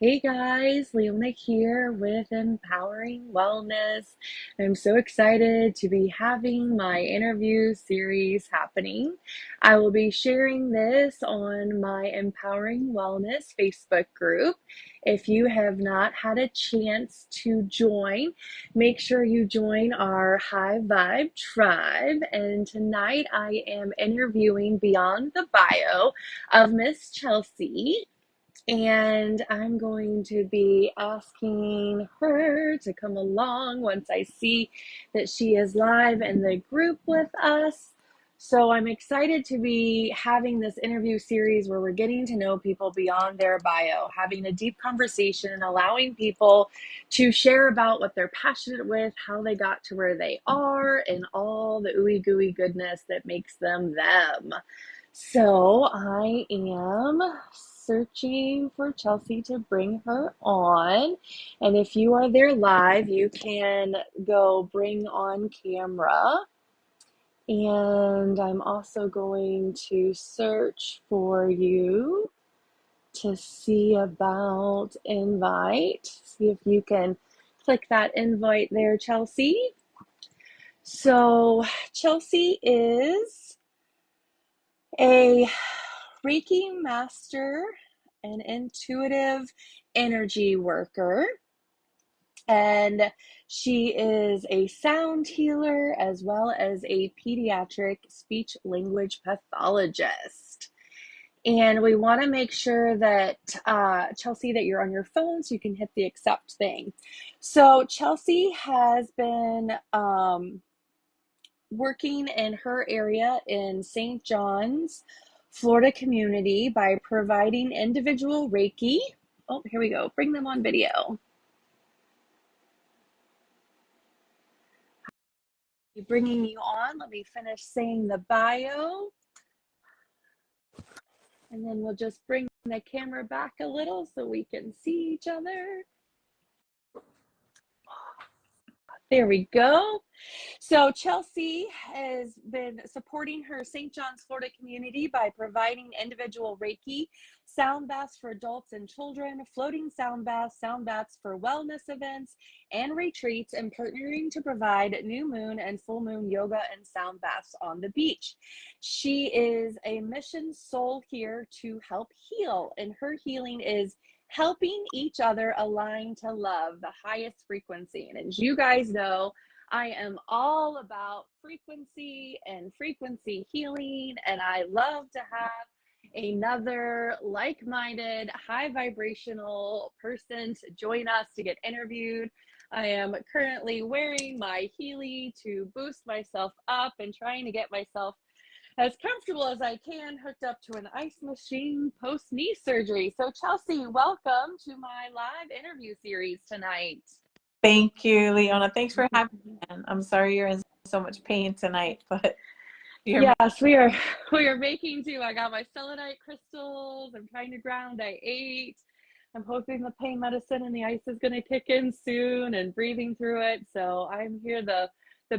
Hey guys, Leona here with Empowering Wellness. I'm so excited to be having my interview series happening. I will be sharing this on my Empowering Wellness Facebook group. If you have not had a chance to join, make sure you join our High Vibe Tribe. And tonight I am interviewing Beyond the Bio of Miss Chelsea. And I'm going to be asking her to come along once I see that she is live in the group with us. So I'm excited to be having this interview series where we're getting to know people beyond their bio, having a deep conversation, and allowing people to share about what they're passionate with, how they got to where they are, and all the ooey gooey goodness that makes them them. So I am searching for Chelsea to bring her on. And if you are there live, you can go bring on camera. And I'm also going to search for you to see about invite. See if you can click that invite there, Chelsea. So Chelsea is a Reiki master, an intuitive energy worker, and she is a sound healer as well as a pediatric speech language pathologist. And we want to make sure that, Chelsea, that you're on your phone so you can hit the accept thing. So Chelsea has been working in her area in St. John's, Florida community by providing individual Reiki. Oh, here we go. Bring them on video. Bringing you on. Let me finish saying the bio. And then we'll just bring the camera back a little so we can see each other. There we go. So Chelsea has been supporting her St. John's, Florida community by providing individual Reiki, sound baths for adults and children, floating sound baths for wellness events and retreats, and partnering to provide new moon and full moon yoga and sound baths on the beach. She is a mission soul here to help heal, and her healing is helping each other align to love, the highest frequency. And as you guys know, I am all about frequency and frequency healing, and I love to have another like-minded, high vibrational person to join us to get interviewed. I am currently wearing my Healy to boost myself up and trying to get myself as comfortable as I can, hooked up to an ice machine post knee surgery. So Chelsea, welcome to my live interview series tonight. Thank you, Leona. Thanks for having me. And I'm sorry you're in so much pain tonight, but you're Yes, we are making do. I got my selenite crystals. I'm trying to ground. I ate. I'm hoping the pain medicine and the ice is going to kick in soon and breathing through it. So I'm here the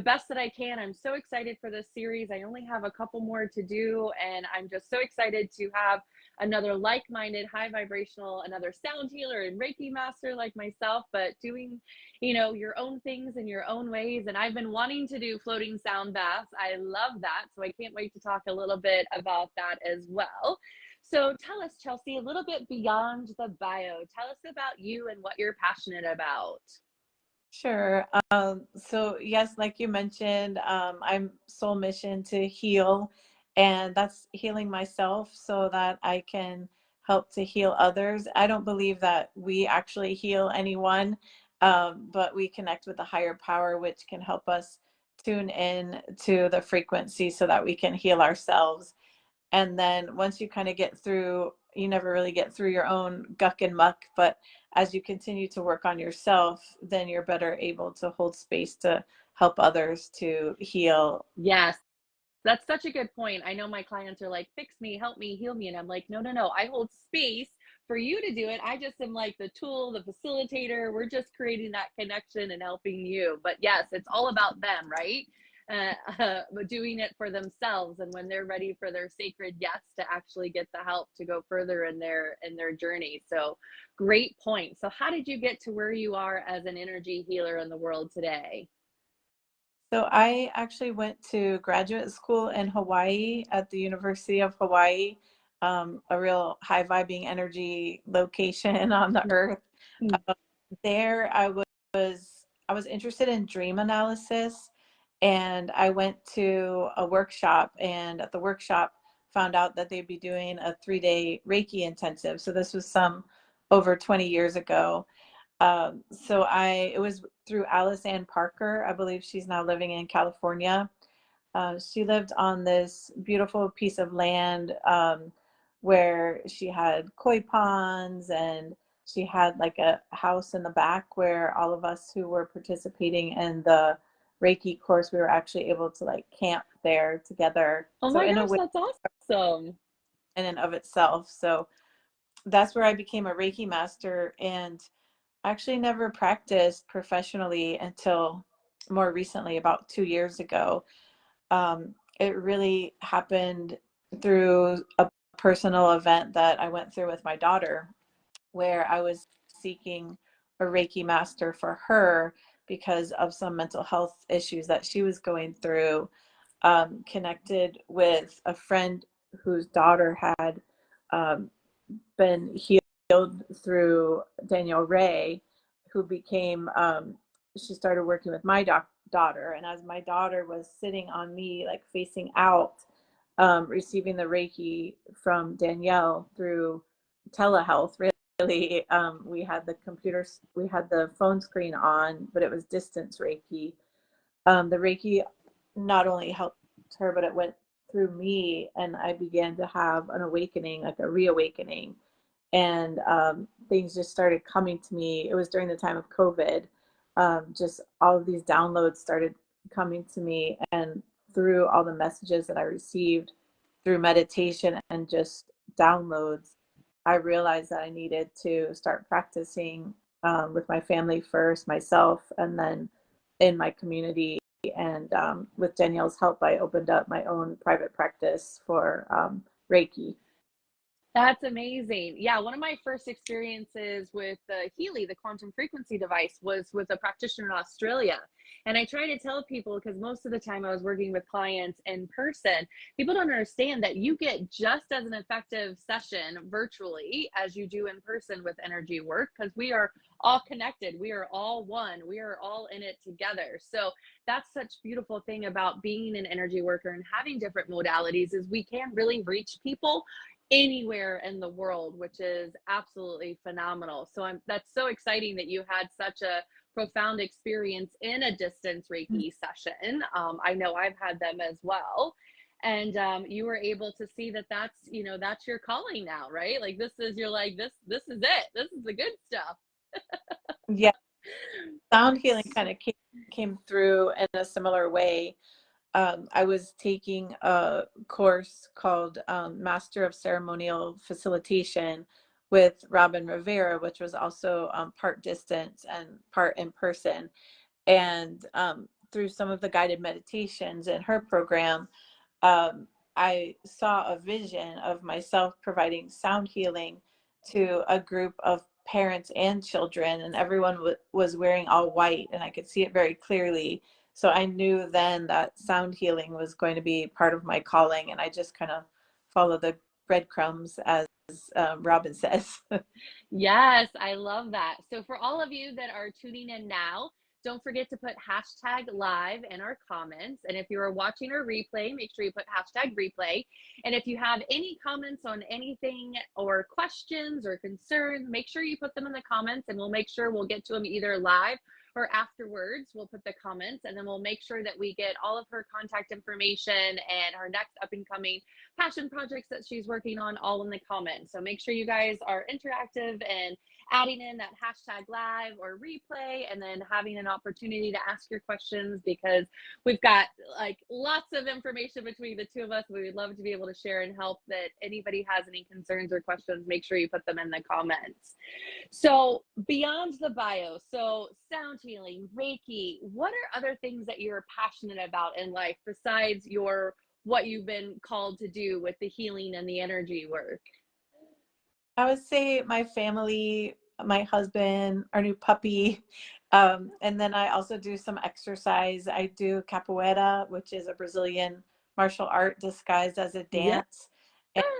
best that I can. I'm so excited for this series. I only have a couple more to do, and I'm just so excited to have another like-minded, high vibrational, another sound healer and Reiki master like myself, but doing, your own things in your own ways. And I've been wanting to do floating sound baths. I love that. So I can't wait to talk a little bit about that as well. So tell us, Chelsea, a little bit beyond the bio. Tell us about you and what you're passionate about. sure. So yes, like you mentioned, I'm soul mission to heal, and that's healing myself so that I can help to heal others. I don't believe that we actually heal anyone, but we connect with the higher power, which can help us tune in to the frequency so that we can heal ourselves. And then once you kind of get through, you never really get through your own guck and muck, but as you continue to work on yourself, then you're better able to hold space to help others to heal. Yes, that's such a good point. I know my clients are like, fix me, help me, heal me. And I'm like, no, no, no. I hold space for you to do it. I just am like the tool, the facilitator. We're just creating that connection and helping you. But yes, it's all about them, right? doing it for themselves, and when they're ready for their sacred yes to actually get the help to go further in their journey. So great point. So how did you get to where you are as an energy healer in the world today? So I actually went to graduate school in Hawaii at the University of Hawaii, a real high vibing energy location on the earth. Um, there I was interested in dream analysis, and I went to a workshop, and at the workshop found out that they'd be doing a 3-day Reiki intensive. So this was some over 20 years ago. It was through Alice Ann Parker. I believe she's now living in California. She lived on this beautiful piece of land where she had koi ponds, and she had like a house in the back where all of us who were participating in the Reiki course, we were actually able to like camp there together. Oh So my in a gosh, way, that's awesome. in and of itself. So that's where I became a Reiki master, and actually never practiced professionally until more recently, about 2 years ago. It really happened through a personal event that I went through with my daughter, where I was seeking a Reiki master for her because of some mental health issues that she was going through. Connected with a friend whose daughter had um, been healed through Danielle Ray, who became, she started working with my daughter. And as my daughter was sitting on me, like facing out, receiving the Reiki from Danielle through telehealth, really, we had the phone screen on, but it was distance Reiki. The Reiki not only helped her, but it went through me, and I began to have an awakening, like a reawakening, and things just started coming to me. It was during the time of COVID. Just all of these downloads started coming to me, and through all the messages that I received through meditation and just downloads, I realized that I needed to start practicing with my family first, myself, and then in my community. And with Danielle's help, I opened up my own private practice for Reiki. That's amazing. Yeah, one of my first experiences with the Healy, the quantum frequency device, was with a practitioner in Australia. And I try to tell people, because most of the time I was working with clients in person, people don't understand that you get just as an effective session virtually as you do in person with energy work, because we are all connected. We are all one. We are all in it together. So that's such a beautiful thing about being an energy worker and having different modalities, is we can really reach people anywhere in the world, which is absolutely phenomenal. So that's so exciting that you had such a profound experience in a distance Reiki session. I know I've had them as well. And you were able to see that that's, that's your calling now, right? Like this is, you're like, this is it. This is the good stuff. Yeah, sound healing kind of came through in a similar way. I was taking a course called Master of Ceremonial Facilitation with Robin Rivera, which was also part distance and part in person. And through some of the guided meditations in her program, um, I saw a vision of myself providing sound healing to a group of parents and children, and everyone was wearing all white, and I could see it very clearly. So I knew then that sound healing was going to be part of my calling, and I just kind of follow the breadcrumbs, as Robin says. Yes, I love that. So for all of you that are tuning in now, don't forget to put hashtag live in our comments. And if you are watching our replay, make sure you put hashtag replay. And if you have any comments on anything or questions or concerns, make sure you put them in the comments, and we'll make sure we'll get to them either live or afterwards. We'll put the comments, and then we'll make sure that we get all of her contact information and her next up and coming passion projects that she's working on all in the comments. So make sure you guys are interactive and adding in that hashtag live or replay, and then having an opportunity to ask your questions, because we've got like lots of information between the two of us. We would love to be able to share and help. That anybody has any concerns or questions, make sure you put them in the comments. So beyond the bio, so sound healing, Reiki, what are other things that you're passionate about in life besides your what you've been called to do with the healing and the energy work? I would say my family, my husband, our new puppy. And then I also do some exercise. I do capoeira, which is a Brazilian martial art disguised as a Yes. dance.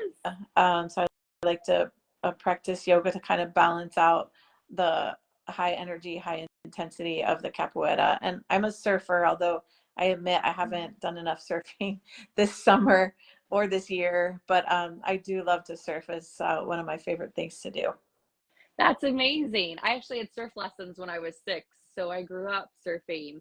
And so I like to practice yoga to kind of balance out the high energy, high intensity of the capoeira. And I'm a surfer, although I admit I haven't done enough surfing this summer or this year, but I do love to surf. It's one of my favorite things to do. That's amazing. I actually had surf lessons when I was 6, so I grew up surfing.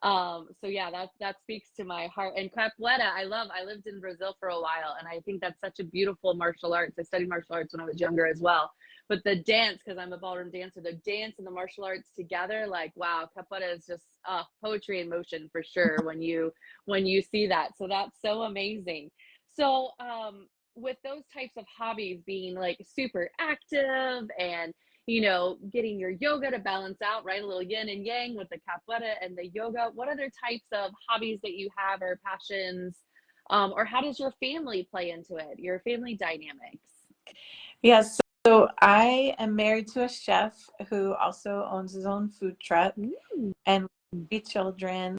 So yeah, that speaks to my heart. And capoeira, I love. I lived in Brazil for a while, and I think that's such a beautiful martial arts. I studied martial arts when I was younger as well. But the dance, because I'm a ballroom dancer, the dance and the martial arts together, like wow, capoeira is just poetry in motion for sure when you see that. So that's so amazing. So with those types of hobbies being like super active and getting your yoga to balance out, right? A little yin and yang with the capoeira and the yoga. What other types of hobbies that you have or passions? Or how does your family play into it? Your family dynamics? Yes. So I am married to a chef who also owns his own food truck, Mm. and 3 children.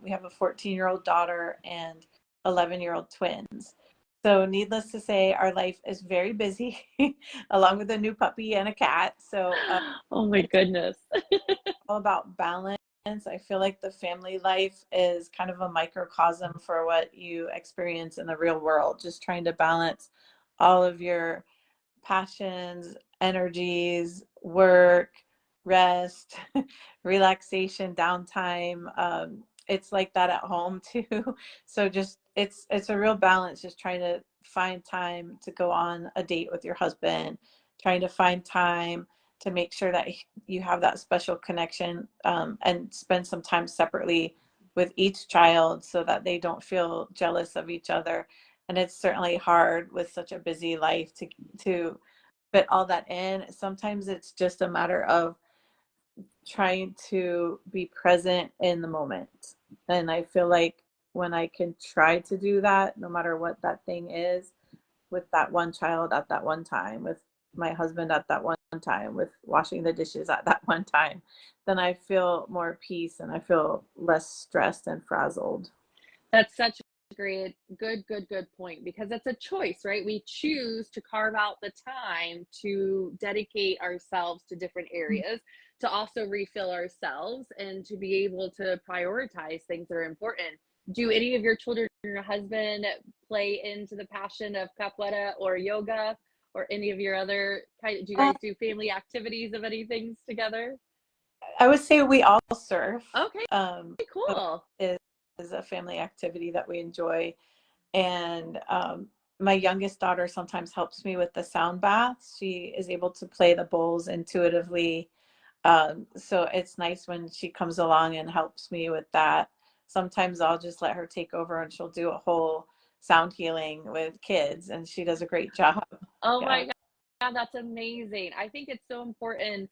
We have a 14-year-old daughter and 11-year-old twins. So, needless to say, our life is very busy, along with a new puppy and a cat. So, Oh my it's goodness. all about balance. I feel like the family life is kind of a microcosm for what you experience in the real world, just trying to balance all of your passions, energies, work, rest, relaxation, downtime. It's like that at home too. So just it's a real balance. Just trying to find time to go on a date with your husband, trying to find time to make sure that you have that special connection, and spend some time separately with each child so that they don't feel jealous of each other. And it's certainly hard with such a busy life to fit all that in. Sometimes it's just a matter of trying to be present in the moment. And I feel like when I can try to do that, no matter what that thing is, with that one child at that one time, with my husband at that one time, with washing the dishes at that one time, then I feel more peace and I feel less stressed and frazzled. That's such a great, good point, because it's a choice, right? We choose to carve out the time to dedicate ourselves to different areas, to also refill ourselves, and to be able to prioritize things that are important. Do any of your children or your husband play into the passion of capoeira or yoga or any of your other kind? Do you Uh, guys do family activities of any things together? I would say we all surf. Okay, So cool. it is a family activity that we enjoy. And my youngest daughter sometimes helps me with the sound baths. She is able to play the bowls intuitively. So it's nice when she comes along and helps me with that. Sometimes I'll just let her take over and she'll do a whole sound healing with kids, and she does a great job. Oh Yeah. my God, that's amazing. I think it's so important,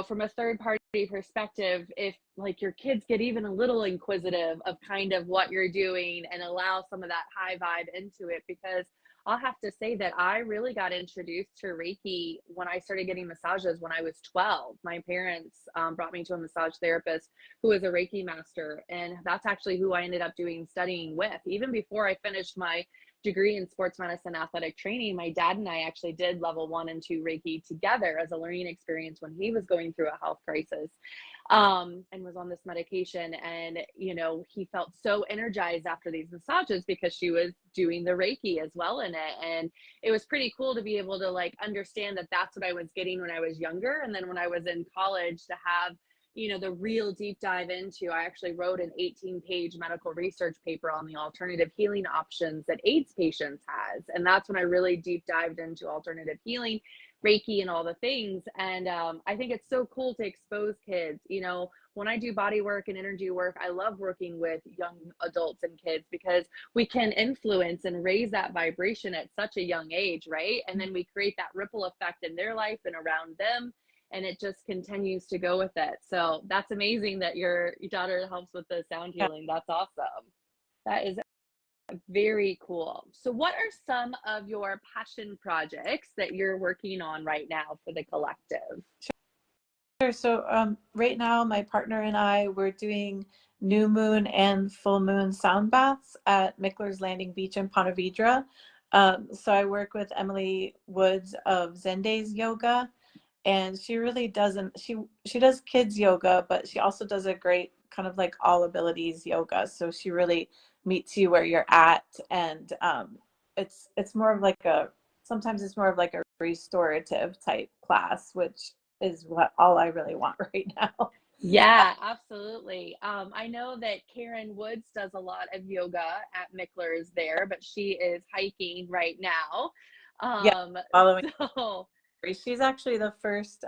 from a third party perspective, if like your kids get even a little inquisitive of kind of what you're doing and allow some of that high vibe into it. Because I'll have to say that I really got introduced to Reiki when I started getting massages when I was 12. My parents brought me to a massage therapist who was a Reiki master. And that's actually who I ended up doing studying with. Even before I finished my degree in sports medicine athletic training, my dad and I actually did level 1 and 2 Reiki together as a learning experience when he was going through a health crisis, and was on this medication. And, he felt so energized after these massages because she was doing the Reiki as well in it. And it was pretty cool to be able to like understand that that's what I was getting when I was younger. And then when I was in college, to have the real deep dive into, I actually wrote an 18-page medical research paper on the alternative healing options that AIDS patients has. And that's when I really deep dived into alternative healing, Reiki, and all the things. And I think it's so cool to expose kids. When I do body work and energy work, I love working with young adults and kids because we can influence and raise that vibration at such a young age, right? And then we create that ripple effect in their life and around them, and it just continues to go with it. So that's amazing that your daughter helps with the sound Yeah. healing. That's awesome. That is very cool. So what are some of your passion projects that you're working on right now for the collective? Sure. So right now, my partner and I, we're doing new moon and full moon sound baths at Mickler's Landing Beach in Ponte Vedra. So I work with Emily Woods of Zen Days Yoga, and she really doesn't, she does kids yoga, but she also does a great kind of like all abilities yoga. So she really meets you where you're at, and it's more of like a, sometimes it's more of like a restorative type class, which is what all I really want right now. Yeah, absolutely. I know that Karen Woods does a lot of yoga at Mickler's there, but she is hiking right now. Yeah, Um, following. so She's actually the first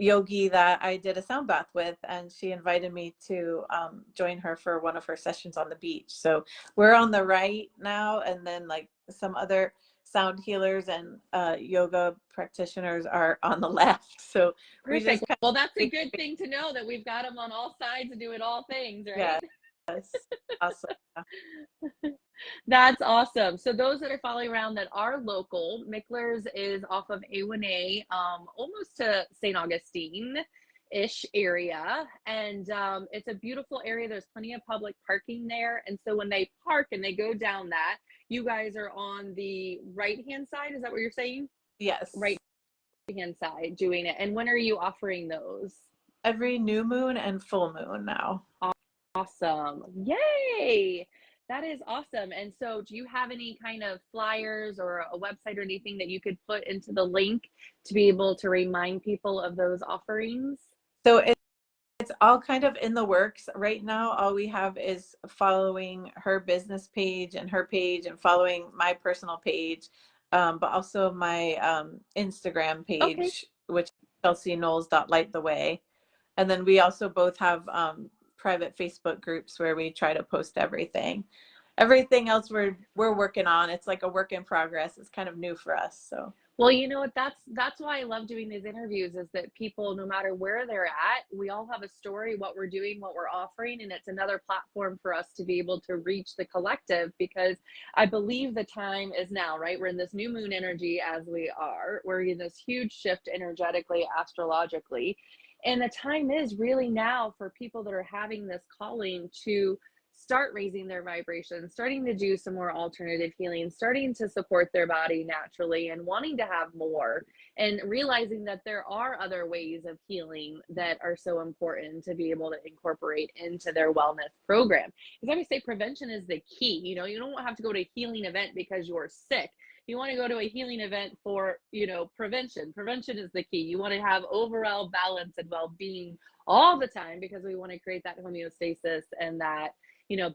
yogi that I did a sound bath with, and she invited me to join her for one of her sessions on the beach. So we're on the right now, and then like some other sound healers and yoga practitioners are on the left. So we perfect. just kind Well, that's a of, good thing to know that we've got them on all sides and doing all things, right? yes, awesome. That's awesome. So those that are following around that are local, Mickler's is off of A1A, almost to St. Augustine-ish area. And it's a beautiful area. There's plenty of public parking there. And so when they park and they go down that, you guys are on the right-hand side. Is that what you're saying? Yes, Right-hand side doing it. And when are you offering those? every new moon and full moon now. Awesome. Yay. That is awesome. And so, do you have any kind of flyers or a website or anything that you could put into the link to be able to remind people of those offerings? So it's all kind of in the works right now. All we have is following her business page and her page, and following my personal page, but also my Instagram Okay, page, which is Light the Way. And then we also both have private Facebook groups where we try to post everything. Everything else we're working on. It's like a work in progress. It's kind of new for us. So well, you know what? That's why I love doing these interviews, is that people, no matter where they're at, we all have a story, what we're doing, what we're offering, and it's another platform for us to be able to reach the collective, because I believe the time is now, right? We're in this new moon energy as we are. We're in this huge shift energetically, astrologically. And the time is really now for people that are having this calling to start raising their vibration, starting to do some more alternative healing, starting to support their body naturally, and wanting to have more, and realizing that there are other ways of healing that are so important to be able to incorporate into their wellness program. Because I always say prevention is the key. You don't have to go to a healing event because you're sick. You want to go to a healing event for, prevention. Prevention is the key. You want to have overall balance and well-being all the time, because we want to create that homeostasis and that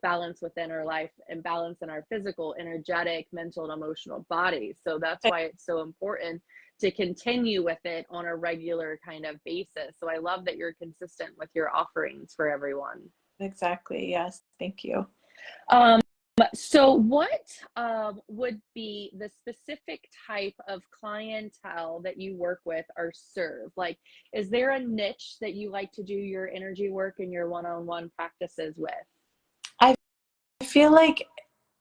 balance within our life and balance in our physical, energetic, mental, and emotional bodies. So that's why it's so important to continue with it on a regular kind of basis. So I love that you're consistent with your offerings for everyone. exactly. Yes. Thank you. Um, so what would be the specific type of clientele that you work with or serve? Like, is there a niche that you like to do your energy work and your one-on-one practices with? I feel like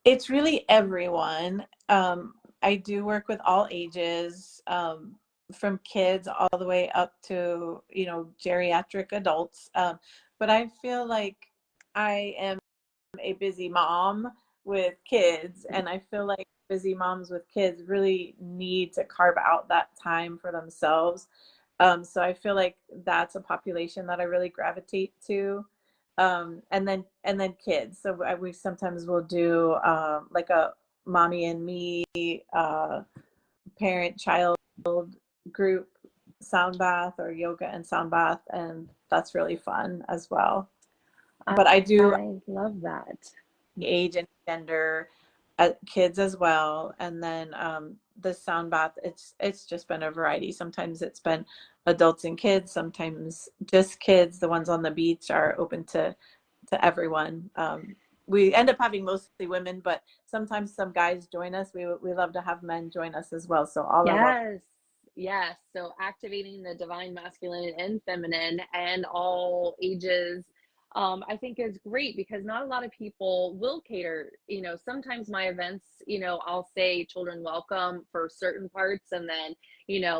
it's really everyone. I do work with all ages, from kids all the way up to, geriatric adults. But I feel like I am a busy mom with kids, and I feel like busy moms with kids really need to carve out that time for themselves. So I feel like that's a population that I really gravitate to. And then kids. So we sometimes will do like a mommy and me parent child group sound bath or yoga and sound bath, and that's really fun as well. I, But I do I love that. age and gender, kids as well, and then the sound bath. It's just been a variety. Sometimes it's been adults and kids. Sometimes just kids. The ones on the beach are open to everyone. We end up having mostly women, but sometimes some guys join us. We love to have men join us as well. So all are welcome. Yes, yes. So activating the divine masculine and feminine and all ages, I think is great because not a lot of people will cater. Sometimes my events, I'll say children welcome for certain parts and then,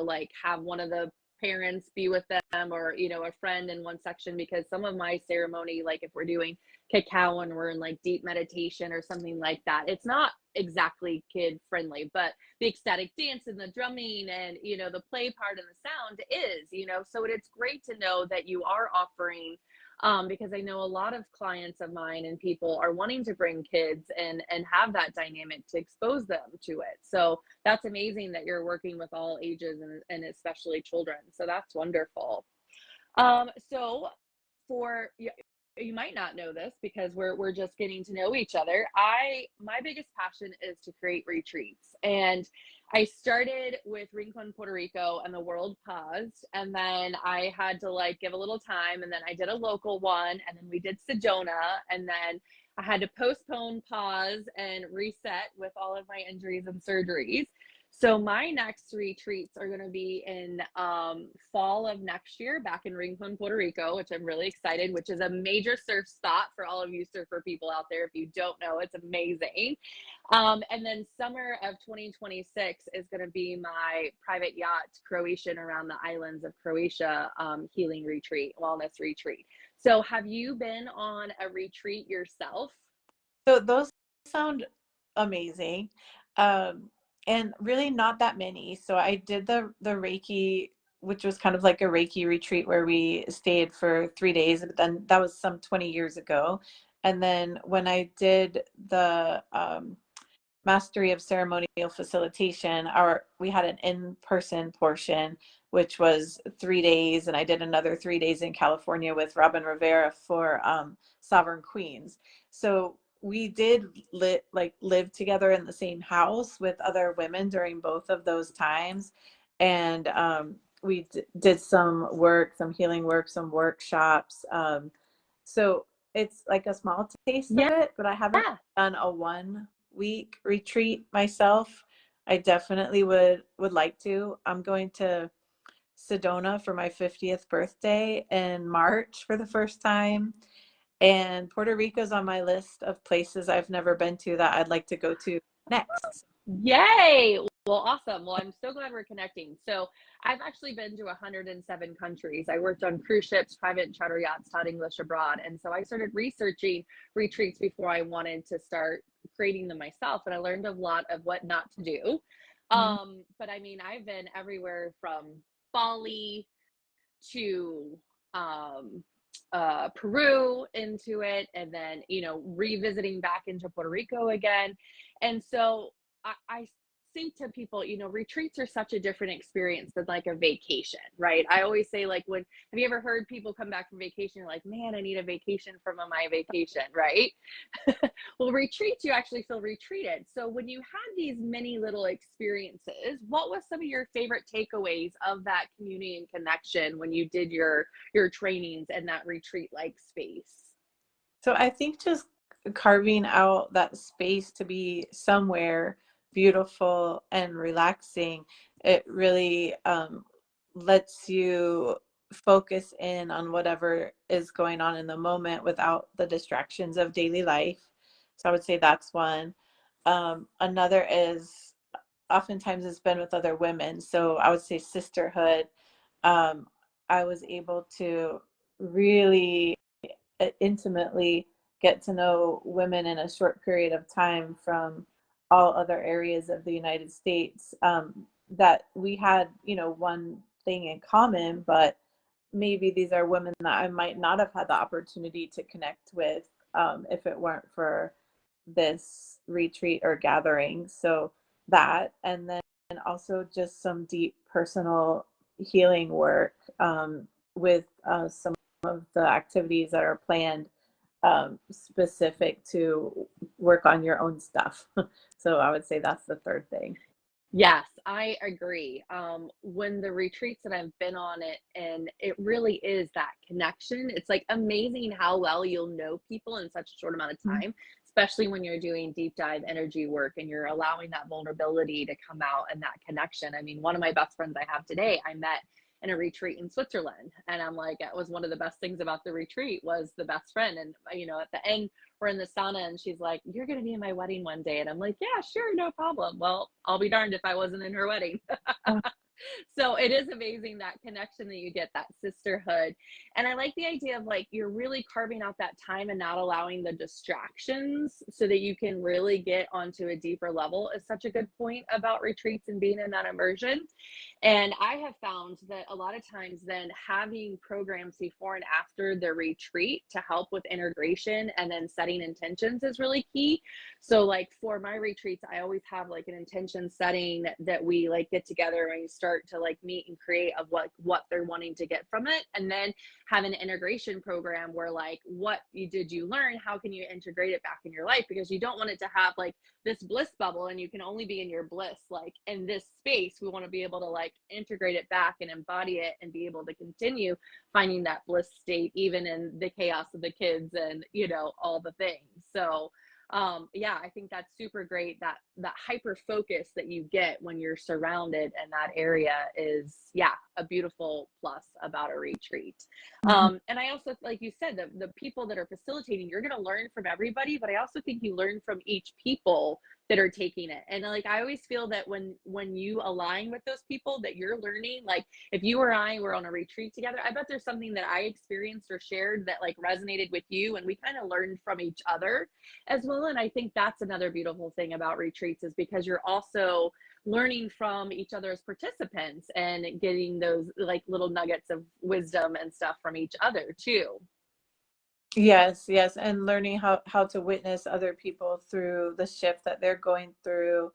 like have one of the parents be with them or, a friend in one section because some of my ceremony, like if we're doing cacao and we're in like deep meditation or something like that, it's not exactly kid friendly, but the ecstatic dance and the drumming and the play part and the sound is so it's great to know that you are offering because I know a lot of clients of mine and people are wanting to bring kids and have that dynamic to expose them to it. So that's amazing that you're working with all ages and especially children. So that's wonderful. So for you might not know this because we're just getting to know each other. My biggest passion is to create retreats. And I started with Rincon, Puerto Rico, and the world paused. And then I had to like give a little time. And then I did a local one. And then we did Sedona. And then I had to postpone, pause, and reset with all of my injuries and surgeries. So my next retreats are going to be in fall of next year back in Rincon, Puerto Rico, which I'm really excited, which is a major surf spot for all of you surfer people out there. If you don't know, it's amazing. And then summer of 2026 is going to be my private yacht Croatian around the islands of Croatia healing retreat, wellness retreat. So have you been on a retreat yourself? So those sound amazing. Um, and really not that many. So I did the Reiki, which was kind of like a Reiki retreat where we stayed for 3 days, but then that was some 20 years ago. And then when I did the mastery of ceremonial facilitation, we had an in-person portion which was 3 days, and I did another 3 days in California with Robin Rivera for Sovereign Queens. So we did live together in the same house with other women during both of those times, and we did some work, some healing work, some workshops. So it's like a small taste of Yeah. it, but I haven't done a 1 week retreat myself. I definitely would like to. I'm going to Sedona for my 50th birthday in March for the first time. And Puerto Rico's on my list of places I've never been to that I'd like to go to next. Yay! Well, awesome. Well, I'm so glad we're connecting. So, I've actually been to 107 countries. I worked on cruise ships, private charter yachts, taught English abroad. And so I started researching retreats before I wanted to start creating them myself. And I learned a lot of what not to do. Mhm. But I mean, I've been everywhere from Bali to Peru into it, and then revisiting back into Puerto Rico again. And so I think to people, retreats are such a different experience than like a vacation, right? I always say, like, when have you ever heard people come back from vacation, you're like, man, I need a vacation from my vacation, right? Well, retreats, you actually feel retreated. So when you had these many little experiences, what was some of your favorite takeaways of that community and connection when you did your trainings and that retreat like space? So I think just carving out that space to be somewhere beautiful and relaxing, it really lets you focus in on whatever is going on in the moment without the distractions of daily life. So I would say that's one. Another is oftentimes it's been with other women. So I would say sisterhood. Um, I was able to really intimately get to know women in a short period of time from all other areas of the United States, that we had, one thing in common, but maybe these are women that I might not have had the opportunity to connect with if it weren't for this retreat or gathering. So that, and then also just some deep personal healing work with some of the activities that are planned specific to work on your own stuff. So I would say that's the third thing. Yes, I agree. When the retreats that I've been on it, and it really is that connection. It's like amazing how well you'll know people in such a short amount of Mhm. time, especially when you're doing deep dive energy work and you're allowing that vulnerability to come out and that connection. I mean, one of my best friends I have today, I met in a retreat in Switzerland, and I'm like, it was one of the best things about the retreat was the best friend. And at the end we're in the sauna and she's like, "You're going to be in my wedding one day." And I'm like, "Yeah, sure, no problem." Well, I'll be darned if I wasn't in her wedding. Uh, So it is amazing that connection that you get, that sisterhood. And I like the idea of like you're really carving out that time and not allowing the distractions so that you can really get onto a deeper level is such a good point about retreats and being in that immersion. And I have found that a lot of times then having programs before and after the retreat to help with integration and then setting intentions is really key. So like for my retreats, I always have like an intention setting that we like get together and we start to like meet and create of what they're wanting to get from it. And then have an integration program where like what did you learn? How can you integrate it back in your life? Because you don't want it to have like this bliss bubble and you can only be in your bliss. Like in this space, we want to be able to like integrate it back and embody it and be able to continue finding that bliss state even in the chaos of the kids and all the things. So yeah, I think that's super great. That hyper focus that you get when you're surrounded in that area is, yeah, a beautiful plus about a retreat. mhm. And I also, like you said, the people that are facilitating, you're going to learn from everybody, but I also think you learn from each people that are taking it. And like I always feel that when you align with those people that you're learning, like if you or I were on a retreat together, I bet there's something that I experienced or shared that like resonated with you, and we kind of learned from each other as well. And I think that's another beautiful thing about retreats is because you're also learning from each other's participants and getting those like little nuggets of wisdom and stuff from each other too. Yes, yes, and learning how to witness other people through the shift that they're going through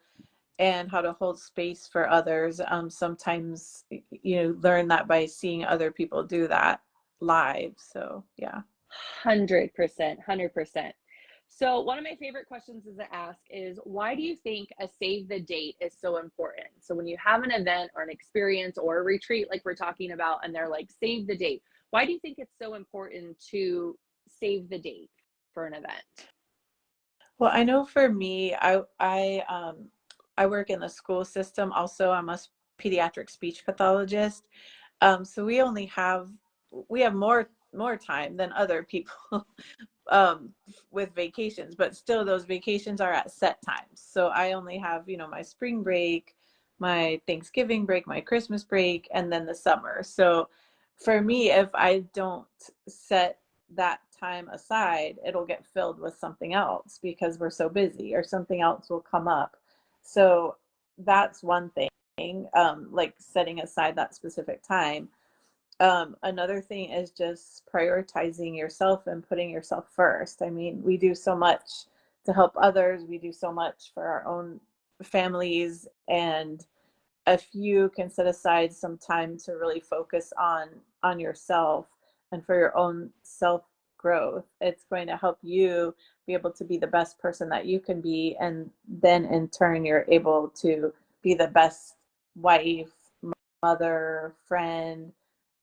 and how to hold space for others. Sometimes you learn that by seeing other people do that live. So yeah. 100%, 100%. So, one of my favorite questions is to ask is why do you think a save the date is so important? So, when you have an event or an experience or a retreat, like we're talking about, and they're like, save the date, why do you think it's so important to save the date for an event? Well, I know for me, I work in the school system. Also, I'm a pediatric speech pathologist. So we have more time than other people with vacations, but still those vacations are at set times. So I only have, my spring break, my Thanksgiving break, my Christmas break, and then the summer. So for me, if I don't set that time aside, it'll get filled with something else because we're so busy or something else will come up. So that's one thing, like setting aside that specific time. Another thing is just prioritizing yourself and putting yourself first. I mean, we do so much to help others, we do so much for our own families, and if you can set aside some time to really focus on yourself and for your own self growth, it's going to help you be able to be the best person that you can be, and then in turn you're able to be the best wife, mother, friend,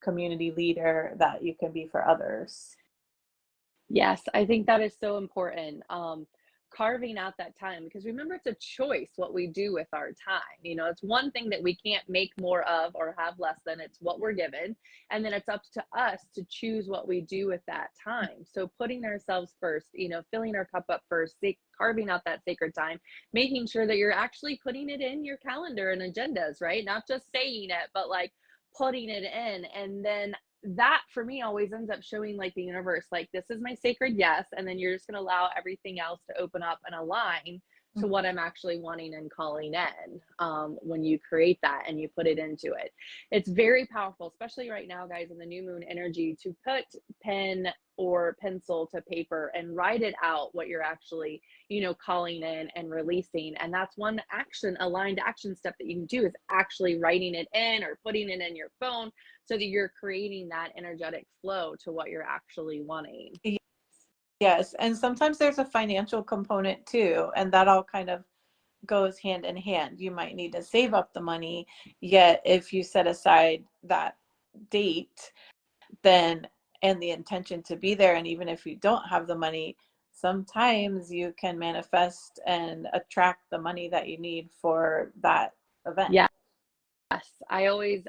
community leader that you can be for others. Yes, I think that is so important. Carving out that time because remember, it's a choice what we do with our time. It's one thing that we can't make more of or have less than, it's what we're given. And then it's up to us to choose what we do with that time. So putting ourselves first, filling our cup up first, carving out that sacred time, making sure that you're actually putting it in your calendar and agendas, right? Not just saying it, but like putting it in. And then that for me always ends up showing like the universe like this is my sacred yes, and then you're just going to allow everything else to open up and align to what I'm actually wanting and calling in when you create that and you put it into it. It's very powerful, especially right now, guys, in the new moon energy, to put pen or pencil to paper and write it out what you're actually, calling in and releasing. And that's one action, aligned action step that you can do, is actually writing it in or putting it in your phone so that you're creating that energetic flow to what you're actually wanting. Yes, and sometimes there's a financial component too, and that all kind of goes hand in hand. You might need to save up the money, yet if you set aside that date, then and the intention to be there, and even if you don't have the money, sometimes you can manifest and attract the money that you need for that event. Yes, I always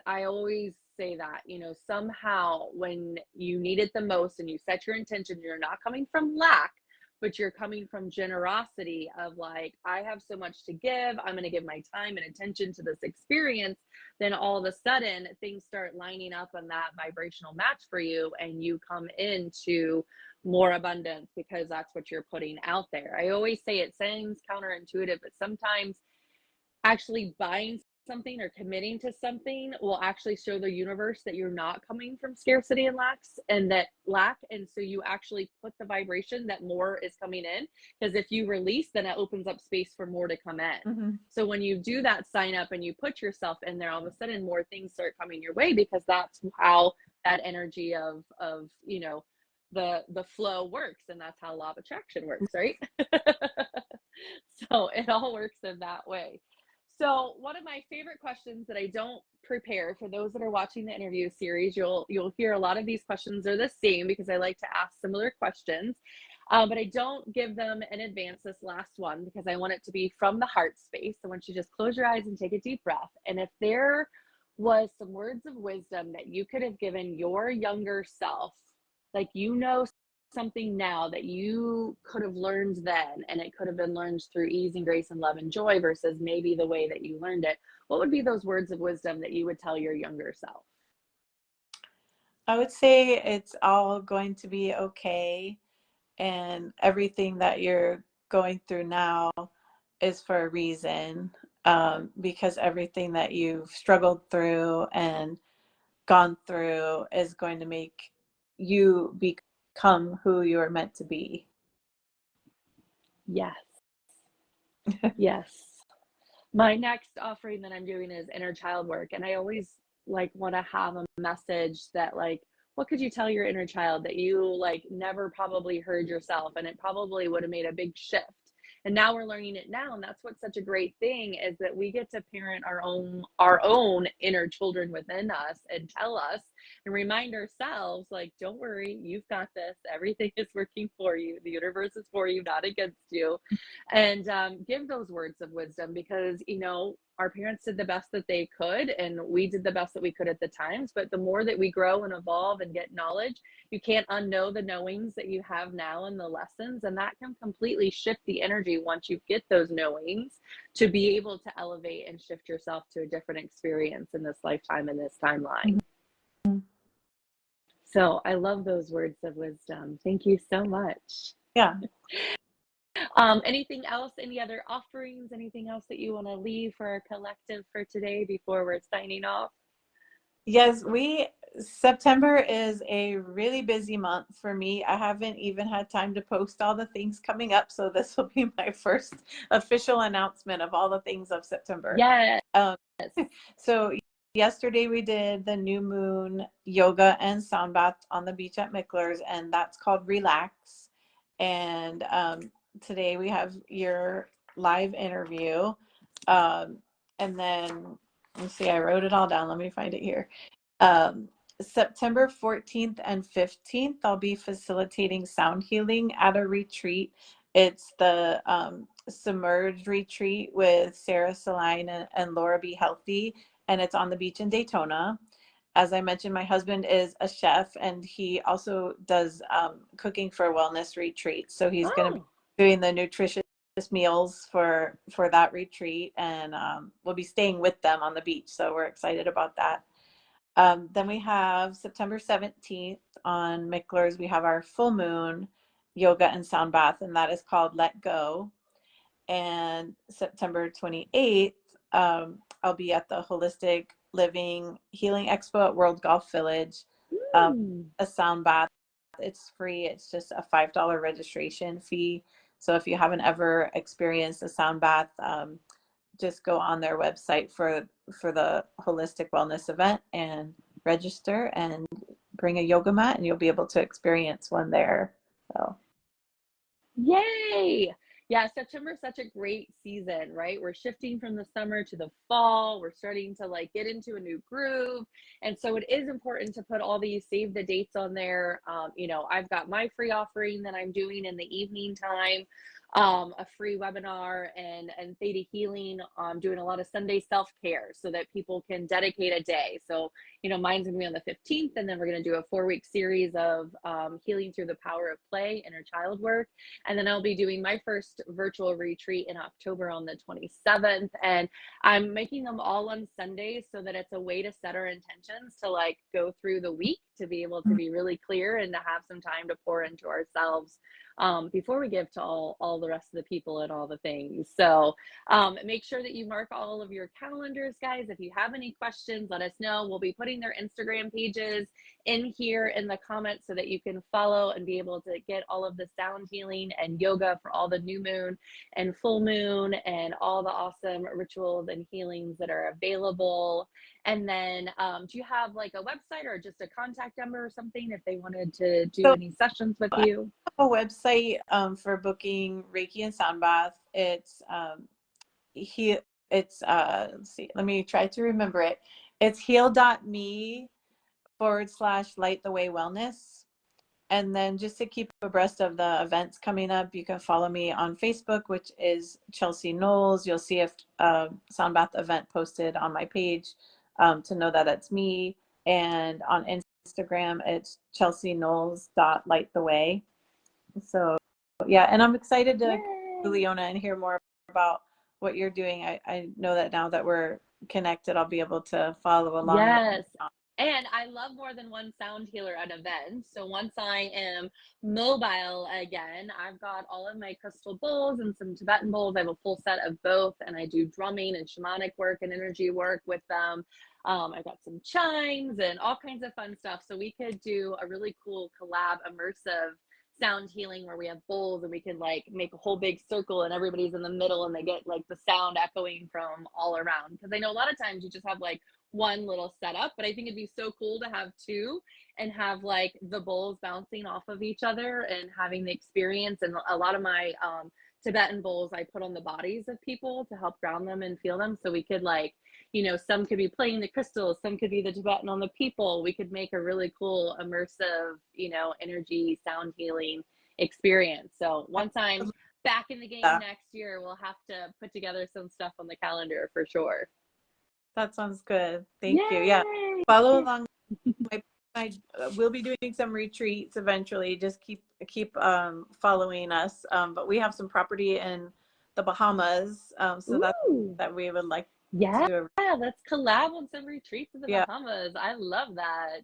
say that, somehow when you need it the most and you set your intention, you're not coming from lack, but you're coming from generosity of like, I have so much to give, I'm going to give my time and attention to this experience. Then all of a sudden things start lining up on that vibrational match for you, and you come into more abundance because that's what you're putting out there. I always say it sounds counterintuitive, but sometimes actually buying something or committing to something will actually show the universe that you're not coming from scarcity and lack. And so you actually put the vibration that more is coming in, because if you release, then it opens up space for more to come in. Mm-hmm. So when you do that sign up and you put yourself in there, all of a sudden more things start coming your way, because that's how that energy of the flow works, and that's how law of attraction works, right? So it all works in that way. So one of my favorite questions that I don't prepare for those that are watching the interview series, you'll hear a lot of these questions are the same because I like to ask similar questions, but I don't give them in advance. This last one, because I want it to be from the heart space. I want you to just close your eyes and take a deep breath. And if there was some words of wisdom that you could have given your younger self, like something now that you could have learned then, and it could have been learned through ease and grace and love and joy versus maybe the way that you learned it, what would be those words of wisdom that you would tell your younger self? I would say it's all going to be okay, and everything that you're going through now is for a reason, because everything that you've struggled through and gone through is going to make you become who you are meant to be. Yes. Yes. My next offering that I'm doing is inner child work. And I always like want to have a message that like, what could you tell your inner child that you like never probably heard yourself? And it probably would have made a big shift. And now we're learning it now. And that's what's such a great thing, is that we get to parent our own inner children within us and tell us and remind ourselves, like, don't worry, you've got this. Everything is working for you. The universe is for you, not against you. And give those words of wisdom, because our parents did the best that they could, and we did the best that we could at the times. But the more that we grow and evolve and get knowledge, you can't unknow the knowings that you have now and the lessons, and that can completely shift the energy once you get those knowings, to be able to elevate and shift yourself to a different experience in this lifetime, in this timeline. Mm-hmm. So I love those words of wisdom. Thank you so much. Yeah. Anything else? Any other offerings? Anything else that you want to leave for our collective for today before we're signing off? Yes, September is a really busy month for me. I haven't even had time to post all the things coming up, so this will be my first official announcement of all the things of September. Yes. So yesterday we did the new moon yoga and sound bath on the beach at Mickler's, and that's called Relax. And today we have your live interview. And then let's see, I wrote it all down. Let me find it here. September 14th and 15th, I'll be facilitating sound healing at a retreat. It's the Submerged retreat with Sarah Saline and Laura Be Healthy, and it's on the beach in Daytona. As I mentioned, my husband is a chef, and he also does cooking for wellness retreats. So he's going to be doing the nutritious meals for that retreat, and we'll be staying with them on the beach. So we're excited about that. Then we have September 17th on Mickler's. We have our full moon yoga and sound bath, and that is called Let Go. And September 28th, I'll be at the Holistic Living Healing Expo at World Golf Village. Mm. A sound bath. It's free. It's just a $5 registration fee. So if you haven't ever experienced a sound bath, just go on their website for the holistic wellness event and register and bring a yoga mat, and you'll be able to experience one there. So Yay! Yeah, September is such a great season, right? We're shifting from the summer to the fall. We're starting to like get into a new groove. And so it is important to put all these save the dates on there. I've got my free offering that I'm doing in the evening time, a free webinar and theta healing. I'm doing a lot of Sunday self-care so that people can dedicate a day. So, mine's gonna be on the 15th, and then we're gonna do a 4-week series of healing through the power of play, inner child work. And then I'll be doing my first virtual retreat in October on the 27th. And I'm making them all on Sundays so that it's a way to set our intentions to like go through the week, to be able to be really clear and to have some time to pour into ourselves before we give to all the rest of the people and all the things. So make sure that you mark all of your calendars, guys. If you have any questions, let us know. We'll be putting their Instagram pages in here in the comments so that you can follow and be able to get all of the sound healing and yoga for all the new moon and full moon and all the awesome rituals and healings that are available. And then do you have like a website or just a contact number or something if they wanted to do so any sessions with I you? have a website for booking Reiki and sound bath. It's he it's let's see, let me try to remember it. It's heal.me/light the way wellness. And then just to keep abreast of the events coming up, you can follow me on Facebook, which is Chelsea Knowles. You'll see a sound bath event posted on my page to know that it's me. And on Instagram, it's Chelsea Knowles light the way. So yeah, and I'm excited to Yay! Leona and hear more about what you're doing. I know that now that we're connected, I'll be able to follow along. Yes. And I love more than one sound healer at events. So once I am mobile again, I've got all of my crystal bowls and some Tibetan bowls. I have a full set of both, and I do drumming and shamanic work and energy work with them. I've got some chimes and all kinds of fun stuff. So we could do a really cool collab immersive sound healing where we have bowls and we can like make a whole big circle and everybody's in the middle and they get like the sound echoing from all around. Because I know a lot of times you just have like one little setup, but I think it'd be so cool to have two and have like the bowls bouncing off of each other and having the experience. And a lot of my Tibetan bowls I put on the bodies of people to help ground them and feel them. So we could like, some could be playing the crystals, some could be the Tibetan on the people. We could make a really cool immersive, energy sound healing experience. So once I'm back in the game next year, we'll have to put together some stuff on the calendar for sure. That sounds good. Thank you. Yeah. Yay! Follow along. I will be doing some retreats eventually. Just keep following us. But we have some property in the Bahamas, so Ooh, that we would like to yeah, do a let's collab on some retreats in the yeah. Bahamas. I love that.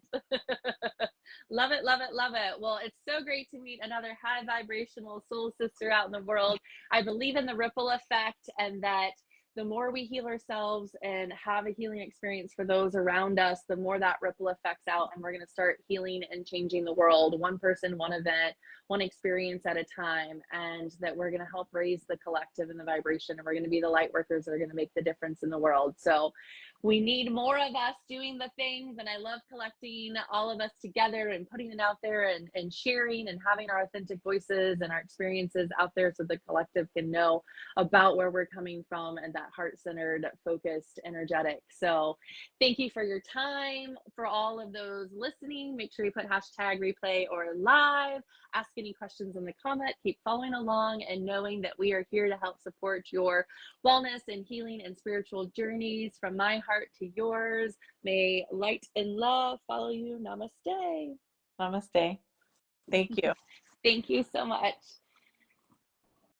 Love it, love it, love it. Well, it's so great to meet another high vibrational soul sister out in the world. I believe in the ripple effect and that the more we heal ourselves and have a healing experience for those around us, the more that ripple effects out. And we're going to start healing and changing the world, one person, one event, one experience at a time. And that we're going to help raise the collective and the vibration. And we're going to be the light workers that are going to make the difference in the world. So we need more of us doing the things. And I love collecting all of us together and putting it out there and sharing and having our authentic voices and our experiences out there so the collective can know about where we're coming from and that heart-centered, focused, energetic. So thank you for your time. For all of those listening, make sure you put hashtag replay or live. Ask any questions in the comment. Keep following along and knowing that we are here to help support your wellness and healing and spiritual journeys from my heart to yours. May light and love follow you. Namaste. Namaste. Thank you. Thank you so much.